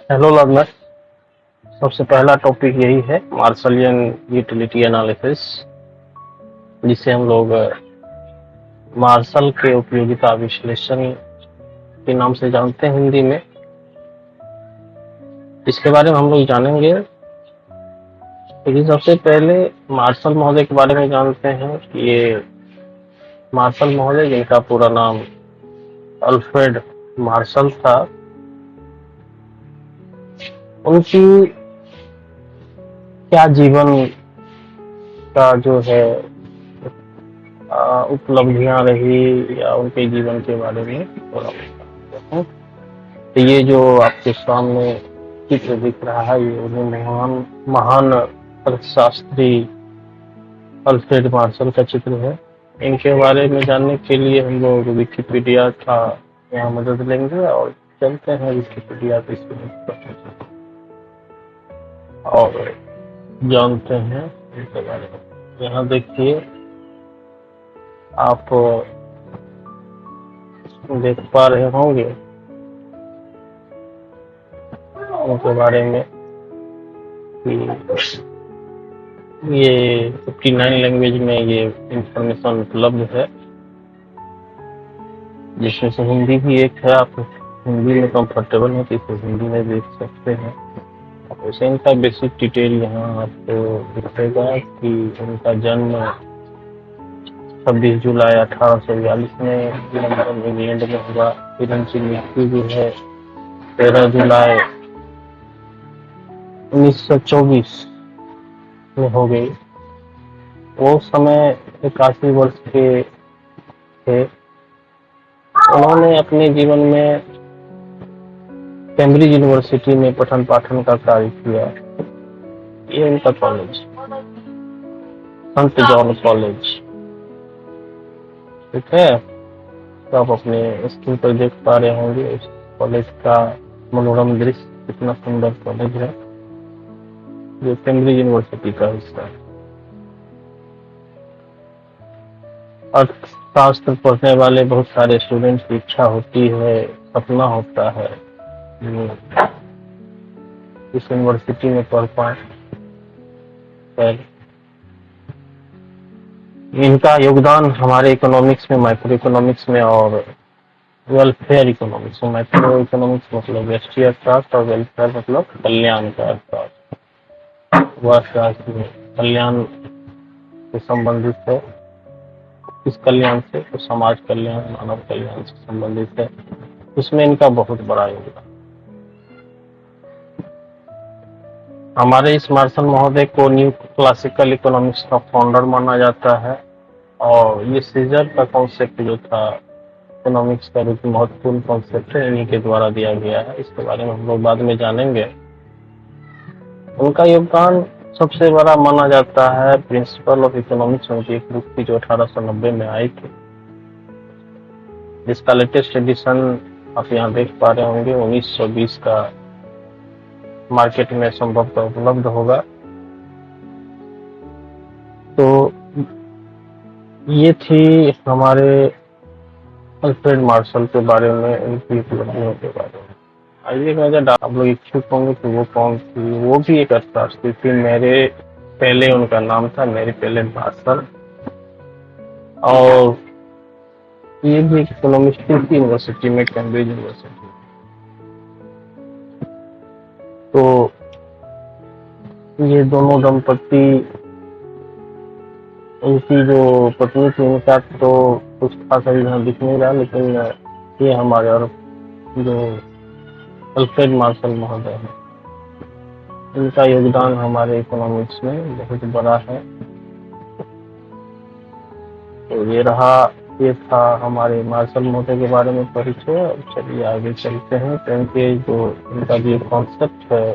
Hello learner. सबसे पहला topic यही है मार्शलियन यूटिलिटी एनालिसिस, जिसे हम लोग मार्शल के उपयोगिता विश्लेषण के नाम से जानते हैं हिंदी में। इसके बारे में हम लोग जानेंगे। लेकिन सबसे पहले मार्शल महोदय के बारे में जानते हैं कि ये मार्शल महोदय, जिनका पूरा नाम अल्फ्रेड मार्शल था, उनकी क्या जीवन का जो है उपलब्धियां रही या उनके जीवन के बारे में थोड़ा बताते हैं। तो ये जो आपके सामने चित्र दिख रहा है, ये उन्हीं महान महान अर्थशास्त्री अल्फ्रेड मार्शल का चित्र है। इनके बारे में जानने के लिए हम लोग विकिपीडिया का यहाँ मदद लेंगे और चलते हैं विकिपीडिया पे और जानते हैं इनके बारे में। यहाँ देखिए, आप देख पा रहे होंगे उनके बारे में कि ये 59 लैंग्वेज में ये इंफॉर्मेशन उपलब्ध है, जिसमें से हिंदी भी एक है। आप हिंदी में कंफर्टेबल हैं तो इसे हिंदी में देख सकते हैं। वैसे इनका बेसिक डिटेल यहाँ आपको दिखेगा कि उनका जन्म 26 जुलाई 1842 में लंदन इंग्लैंड में हुआ। फिर उनकी मृत्यु भी है 13 जुलाई 1924 में हो गई। वो समय 81 वर्ष के थे। उन्होंने अपने जीवन में कैम्ब्रिज यूनिवर्सिटी में पठन पाठन का कार्य किया। ये उनका कॉलेज संत जॉन कॉलेज, ठीक है। तो आप अपने स्क्रीन पर देख पा रहे होंगे इस कॉलेज का मनोरम दृश्य, कितना सुंदर कॉलेज है, जो कैम्ब्रिज यूनिवर्सिटी का हिस्सा है। अर्थशास्त्र पढ़ने वाले बहुत सारे स्टूडेंट्स की इच्छा होती है, सपना होता है इस यूनिवर्सिटी में पढ़ पाए। इनका योगदान हमारे इकोनॉमिक्स में, माइक्रो इकोनॉमिक्स में और वेलफेयर इकोनॉमिक्स में। माइक्रो इकोनॉमिक्स मतलब राष्ट्रीय अर्थशास्त्र और वेलफेयर मतलब कल्याण का अर्थशास्त्र। वह अर्थशास्त्र में कल्याण से संबंधित है। किस कल्याण से? तो समाज कल्याण, मानव कल्याण से संबंधित है। उसमें इनका बहुत बड़ा योगदान। हमारे इस मार्शल महोदय को न्यू क्लासिकल इकोनॉमिक्स का फाउंडर माना जाता है। और ये सीजर का कॉन्सेप्ट जो था इकोनॉमिक्स का एक महत्वपूर्ण कॉन्सेप्ट है, इन्हीं के द्वारा दिया गया है। इसके बारे में हम लोग बाद में जानेंगे। उनका योगदान सबसे बड़ा माना जाता है प्रिंसिपल ऑफ इकोनॉमिक्स, उनकी एक बुक थी जो 1890 में आई थी, जिसका लेटेस्ट एडिशन आप यहाँ देख पा रहे होंगे 1920 का मार्केट में संभवतः उपलब्ध होगा। तो ये थी हमारे अल्फ्रेड मार्शल के बारे में, उनकी उपलब्धियों के बारे में। आइएगा, अगर आप लोग इच्छुक होंगे तो वो कौन थी? वो भी एक अर्थशास्त्री थी। मेरे पहले उनका नाम था मेरी पहले मार्शल, और ये भी इकोनॉमिक्स थी यूनिवर्सिटी में, कैम्ब्रिज यूनिवर्सिटी। तो ये दोनों दंपति, उनकी जो पत्नी थी, उनका तो कुछ खासा यहाँ दिख नहीं रहा, लेकिन ये हमारे और जो अल्फ्रेड मार्शल महोदय है, इनका योगदान हमारे इकोनॉमिक्स में बहुत बड़ा है। तो ये था हमारे मार्शल महोदय के बारे में परिचय। अब चलिए आगे चलते हैं। क्योंकि जो इनका जो कॉन्सेप्ट है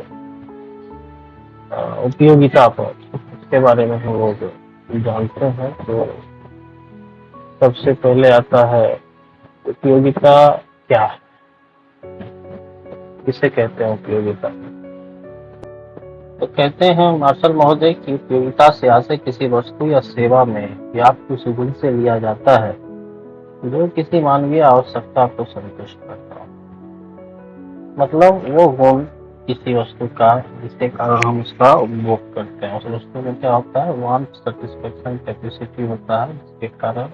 उपयोगिता पर, उसके बारे में हम लोग जानते हैं। तो सबसे पहले आता है उपयोगिता क्या है, किसे कहते हैं उपयोगिता। तो कहते हैं मार्शल महोदय की उपयोगिता से आशय किसी वस्तु या सेवा में व्याप्त उस गुण से लिया जाता है जो किसी मानवीय आवश्यकता को संतुष्ट करता हो। मतलब वो गुण किसी वस्तु का जिसके कारण हम उसका उपभोग करते हैं। उस वस्तु में क्या होता है, वांट सेटिस्फेक्शन कैपेसिटी होता है, जिसके कारण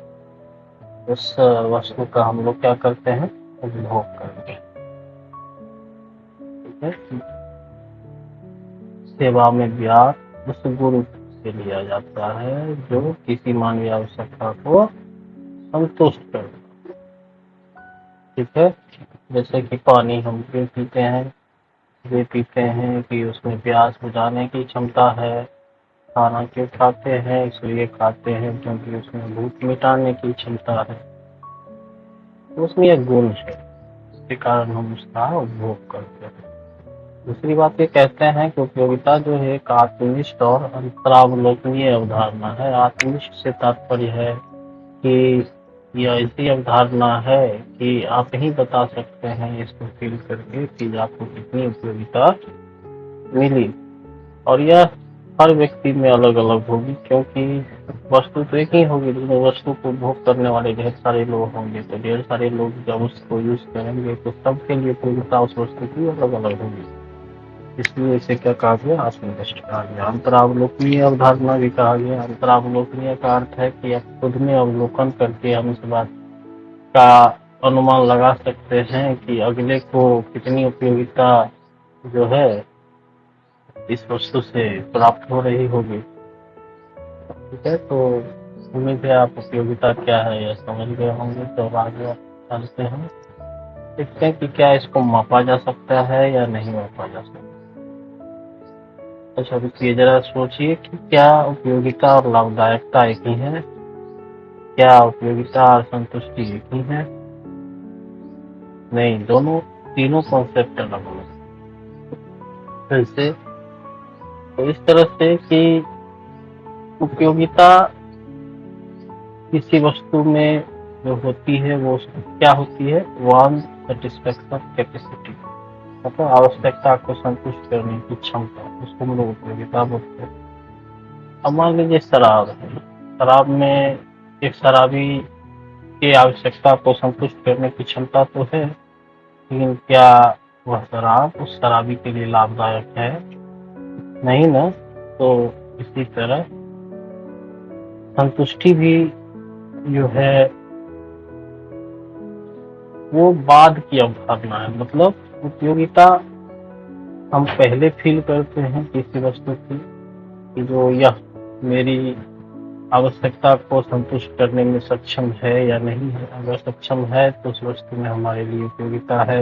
उस वस्तु का हम लोग क्या करते हैं, उपभोग करते हैं। ठीक है। सेवा में ब्याज उस गुण से लिया जाता है जो किसी मानवीय आवश्यकता को संतुष्ट करता है। ठीक है। जैसे कि पानी हम क्यों पीते हैं, ये पीते हैं कि उसमें प्यास बुझाने की क्षमता है। खाना क्यों खाते हैं, इसलिए खाते हैं क्योंकि उसमें भूख मिटाने की क्षमता है। तो उसमें एक गुण है, इसके कारण हम उसका उपभोग करते हैं। दूसरी बात ये कहते हैं कि उपयोगिता जो है एक आत्मनिष्ठ और अंतरावलोकनीय अवधारणा है। आत्मनिष्ठ से तात्पर्य है कि यह ऐसी अवधारणा है कि आप ही बता सकते हैं इसको फील करके कि आपको कितनी उपयोगिता मिली, और यह हर व्यक्ति में अलग अलग होगी, क्योंकि वस्तु तो एक ही होगी, लेकिन वस्तु को उपभोग करने वाले ढेर सारे लोग होंगे। तो ढेर सारे लोग जब उसको यूज करेंगे तो सबके लिए उपयोगिता उस वस्तु की अलग अलग होगी। इसलिए इसे क्या कहा गया, आत्मनिष्ठ कहा गया। अंतरावलोकनीय अवधारणा भी कहा गया। अंतरावलोकनीय का अर्थ है कि आप खुद में अवलोकन करके हम इस बात का अनुमान लगा सकते हैं कि अगले को कितनी उपयोगिता जो है इस वस्तु से प्राप्त हो रही होगी। ठीक है। तो उम्मीद है आप उपयोगिता क्या है यह समझ गए होंगे। तो आगे चलते हैं, देखते हैं कि क्या इसको मापा जा सकता है या नहीं मापा जा सकता। अच्छा रुकिए, जरा सोचिए कि क्या उपयोगिता और लाभदायकता एक ही है, क्या उपयोगिता और संतुष्टि एक ही है? नहीं, दोनों तीनों कॉन्सेप्ट अलग अलग। कैसे? तो इस तरह से कि उपयोगिता किसी वस्तु में जो होती है वो क्या होती है, वांट सेटिस्फेक्शन कैपेसिटी, मतलब आवश्यकता को संतुष्ट करने की क्षमता, उसको हम लोग उपयोगिता बोलते हैं। अब मान लीजिए शराब है, शराब में एक शराबी की आवश्यकता को संतुष्ट करने की क्षमता तो है, लेकिन क्या वह शराब उस शराबी के लिए लाभदायक है? नहीं ना। तो इसी तरह संतुष्टि भी जो है वो बाद की अवधारणा है। मतलब उपयोगिता हम पहले फील करते हैं किसी वस्तु की कि जो यह मेरी आवश्यकता को संतुष्ट करने में सक्षम है या नहीं है। अगर सक्षम है तो उस वस्तु में हमारे लिए उपयोगिता है।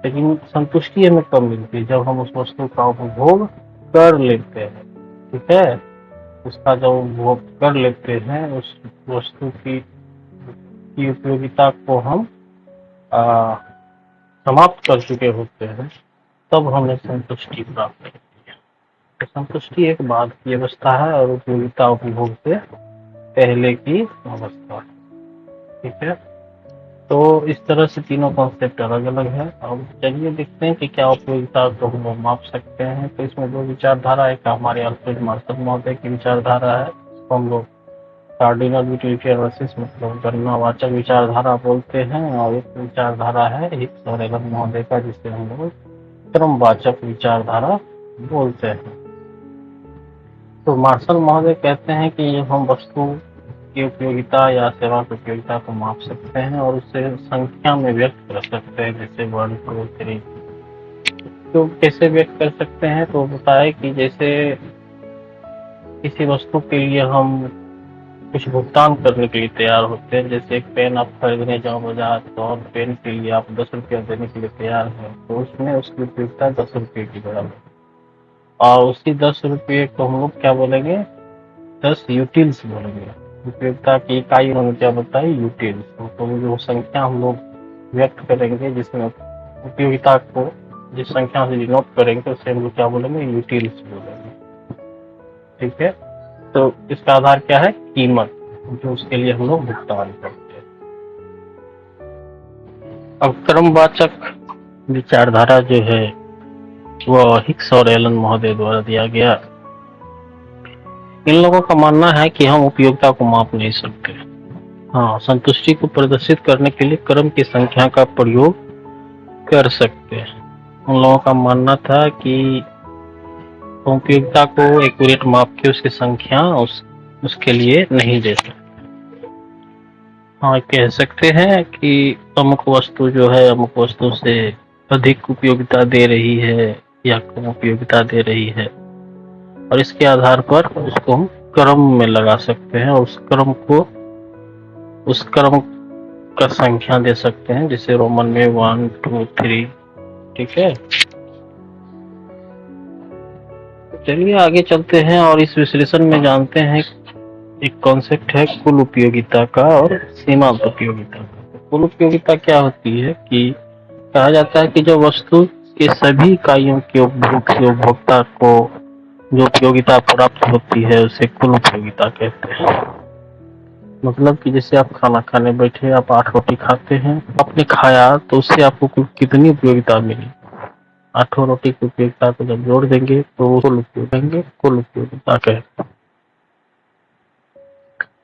लेकिन संतुष्टि हमें कब मिलती है, जब हम उस वस्तु का उपभोग कर लेते हैं। ठीक है। उसका जब उपभोग कर लेते हैं, उस वस्तु की उपयोगिता को हम समाप्त कर चुके होते हैं, तब हमें संतुष्टि प्राप्त होती है। तो संतुष्टि एक बाद की अवस्था है और उपयोगिता उपभोग से पहले की अवस्था है। ठीक है। तो इस तरह से तीनों कॉन्सेप्ट अलग अलग है। अब चलिए देखते हैं कि क्या उपयोगिता को हम लोग माप सकते हैं। तो इसमें दो विचारधारा, एक हमारे अल्फ्रेड मार्शल महोदय की विचारधारा है, इसको हम लोग कार्डिनल यूटिलिटी एनालिसिस मतलब गणनावाचक विचारधारा बोलते हैं, और एक विचारधारा है हिक्स और एलन महोदय का, जिसे हम लोग क्रमवाचक विचारधारा बोलते हैं। तो मार्शल महोदय कहते हैं कि हम वस्तु की उपयोगिता या सेवा की उपयोगिता को माप सकते हैं और उसे संख्या में व्यक्त कर सकते हैं, जैसे 1 2 3। तो कैसे व्यक्त कर सकते हैं, तो बताए कि जैसे किसी वस्तु के लिए हम कुछ भुगतान करने के लिए तैयार होते हैं। जैसे एक पेन आप खरीदने जाओ बाजार, तो और पेन के लिए आप 10 रुपया देने के लिए तैयार हैं, तो उसमें उसकी उपयोगिता 10 रुपये की बराबर। और उसी 10 रुपये को हम लोग क्या बोलेंगे, 10 यूटिल्स बोलेंगे। उपयोगिता की इकाई उन्होंने क्या बताई, यूटिल्स। तो जो संख्या हम लोग व्यक्त करेंगे जिसमें उपयोगिता को जिस संख्या से डिनोट करेंगे उसे हम लोग क्या बोलेंगे, यूटिल्स बोलेंगे। ठीक है। तो इसका आधार क्या है, कीमत, जो उसके लिए हम लोग भुगतान करते हैं। अब क्रमवाचक विचारधारा जो है वह हिक्स और एलन महोदय द्वारा दिया गया। इन लोगों का मानना है कि हम उपयोगिता को माप नहीं सकते। हाँ, संतुष्टि को प्रदर्शित करने के लिए क्रम की संख्या का प्रयोग कर सकते हैं। उन लोगों का मानना था कि उपयोगिता को एक्यूरेट माप के उसकी संख्या उसके लिए नहीं दे सकते। हाँ, कह सकते हैं कि अमुक वस्तु जो है अमुक वस्तु से अधिक उपयोगिता दे रही है या कम उपयोगिता दे रही है, और इसके आधार पर उसको हम क्रम में लगा सकते हैं और उस क्रम का संख्या दे सकते हैं, जिसे रोमन में 1 2 3। ठीक है, चलिए आगे चलते हैं और इस विश्लेषण में जानते हैं एक कॉन्सेप्ट है कुल उपयोगिता का और सीमांत उपयोगिता का। कुल उपयोगिता क्या होती है कि कहा जाता है कि जो वस्तु के सभी इकाइयों के उपभोग से उपभोक्ता को जो उपयोगिता प्राप्त होती है उसे कुल उपयोगिता कहते हैं। मतलब कि जैसे आप खाना खाने बैठे, आप 8 रोटी खाते हैं, आपने खाया तो उससे आपको कितनी उपयोगिता मिली, 8 रोटी की उपयोगिता को जब जोड़ देंगे तो कुल उपयोगिता कहते हैं।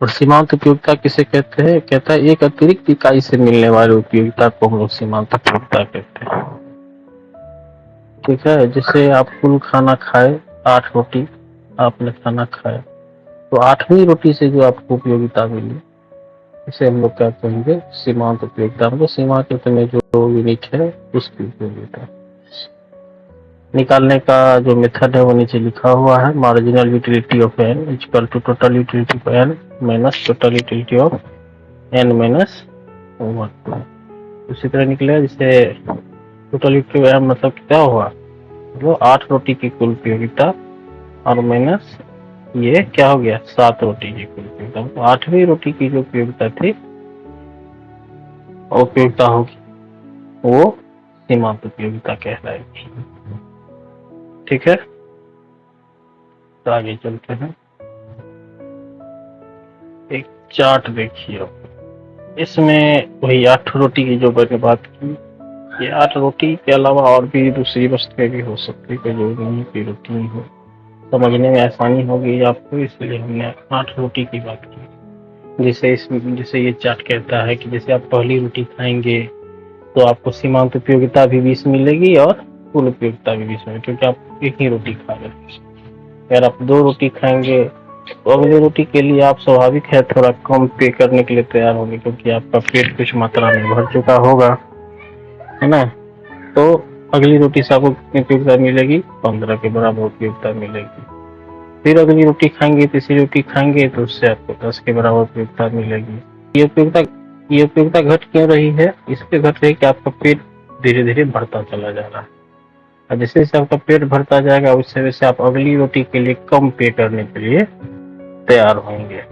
और सीमांत उपयोगिता किसे कहते हैं? कहता है एक अतिरिक्त इकाई से मिलने वाली उपयोगिता को हम लोग सीमांत उपयोगिता कहते हैं। ठीक है, जैसे आप कुल खाना खाए, 8 रोटी आपने खाना खाया, तो 8वीं रोटी से जो आपको उपयोगिता मिली इसे हम लोग क्या कहेंगे? सीमांत उपयोगिता। मतलब सीमा के में जो यूनिट है उसकी उपयोगिता निकालने का जो मेथड है वो नीचे लिखा हुआ है। Marginal utility of N equal to total utility of N minus total utility of N minus 1। उसी तरह निकलेगा जिससे टोटल यूटिलिटी ऑफ एन मतलब क्या हुआ, वो 8 रोटी की कुल उपयोगिता और माइनस ये क्या हो गया, 7 रोटी की कुल उपयोगिता। तो 8वीं रोटी की जो उपयोगिता थी उपयोगिता होगी वो सीमांत उपयोगिता कहलाएगी। ठीक है, तो आगे चलते हैं। एक चार्ट देखिए, इसमें वही 8 रोटी की जो मैंने बात की, ये 8 रोटी के अलावा और भी दूसरी वस्तुएं भी हो सकती है, कोई जरूरी नहीं कि रोटी ही हो। समझने में आसानी होगी आपको, इसलिए हमने 8 रोटी की बात की। जैसे ये चार्ट कहता है कि जैसे आप पहली रोटी खाएंगे तो आपको सीमांत उपयोगिता भी 20 मिलेगी और कुल उपयोगिता भी 20 मिलेगी, क्योंकि आप एक ही रोटी खा रहे हैं। अगर आप 2 रोटी खाएंगे तो अगली रोटी के लिए आप स्वाभाविक है थोड़ा कम पे करने के लिए तैयार होंगे, क्योंकि आपका पेट कुछ मात्रा में भर चुका होगा, है ना। तो अगली रोटी से आपको कितनी उपयोगिता मिलेगी? 15 के बराबर उपयोगिता मिलेगी। फिर अगली रोटी खाएंगे, तीसरी रोटी खाएंगे तो उससे आपको 10 के बराबर उपयोगिता मिलेगी। ये उपयोगिता घट क्यों रही है? इसलिए घट रही है कि आपका पेट धीरे धीरे बढ़ता चला जा रहा है, और जैसे जैसे आपका पेट भरता जाएगा उससे वैसे आप अगली रोटी के लिए कम पे करने के लिए तैयार होंगे।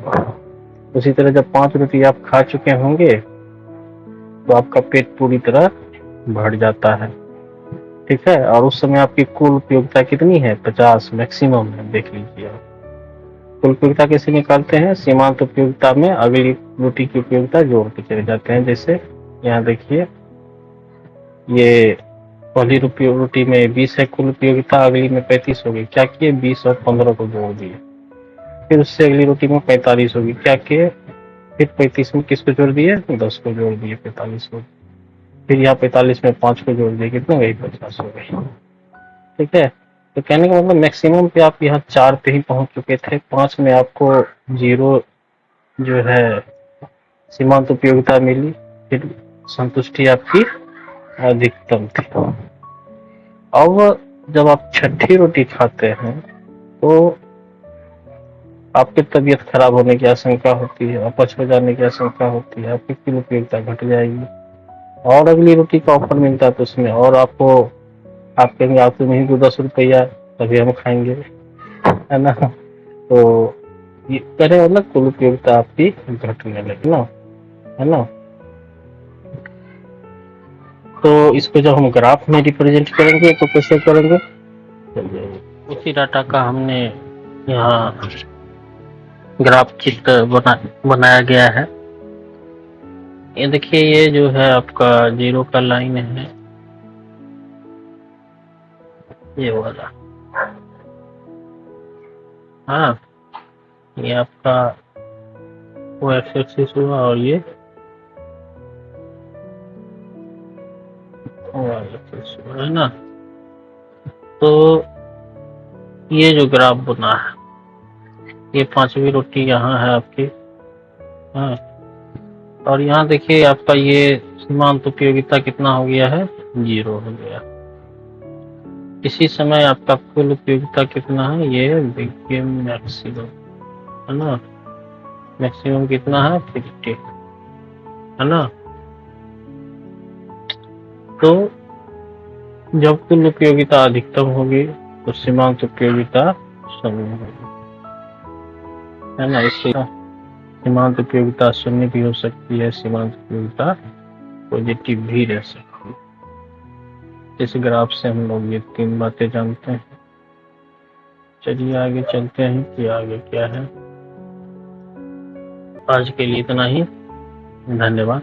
उसी तरह जब 5 रोटी आप खा चुके होंगे तो आपका पेट पूरी तरह भर जाता है। ठीक है, और उस समय आपकी कुल उपयोगिता कितनी है? 50 मैक्सिमम है। देख लीजिए आप कुल उपयोगिता कैसे निकालते हैं? सीमांत उपयोगिता में अगली रोटी की उपयोगिता जोड़ के चले जाते हैं। जैसे यहाँ देखिए, ये पहली रोटी में 20 है कुल उपयोगिता, अगली में 35 होगी। क्या किए? 20 और 15 को जोड़ दिए। फिर उससे अगली रोटी में 45 होगी। क्या किए? फिर 35 में किसको जोड़ दिए? 10 को जोड़ दिए, 45 को। फिर यहाँ 45 में 5 को जोड़ दिए, कितना गई? 50 हो गई। ठीक है, तो कहने का मतलब मैक्सिमम पे आप यहाँ 4 पे ही पहुंच चुके थे। 5 में आपको 0 जो है सीमांत उपयोगिता मिली, फिर संतुष्टि आपकी अधिकतम थी। अब जब आप छठी रोटी खाते हैं तो आपकी तबीयत खराब होने की आशंका होती है, अपच हो जाने की आशंका होती है, आपकी कुल उपयोगिता घट जाएगी। और अगली रोटी का ऑफर मिलता है तो उसमें और आपको आप कहेंगे आप तो नहीं, तो 10 रुपया तभी हम खाएंगे, है ना। तो ये करे मतलब कुल उपयोगिता आपकी घटने लगी ना, है ना। तो इसको जब हम ग्राफ में रिप्रेजेंट करेंगे तो कैसे करेंगे? उसी डाटा का हमने यहाँ ग्राफ चित्र बनाया गया है। ये देखिए, ये जो है आपका 0 का लाइन है, ये वाला। हाँ, ये आपका वो एक्स एक्सिस हुआ और ये वाई एक्सिस हुआ, है ना। तो ये जो ग्राफ बना है, ये 5वीं रोटी यहाँ है आपकी, हाँ, और यहाँ देखिए आपका ये सीमांत उपयोगिता कितना हो गया है, 0 हो गया। इसी समय आपका कुल उपयोगिता कितना है, ये देखिए मैक्सिमम है ना, मैक्सिमम कितना है, 50 है ना। तो जब कुल उपयोगिता अधिकतम होगी तो सीमांत उपयोगिता शून्य होगी, है ना। इससे सीमांत उपयोगिता शून्य भी हो सकती है, सीमांत उपयोगिता पॉजिटिव भी रह सकती है। इस ग्राफ से हम लोग ये 3 बातें जानते हैं। चलिए आगे चलते हैं कि आगे क्या है। आज के लिए इतना ही, धन्यवाद।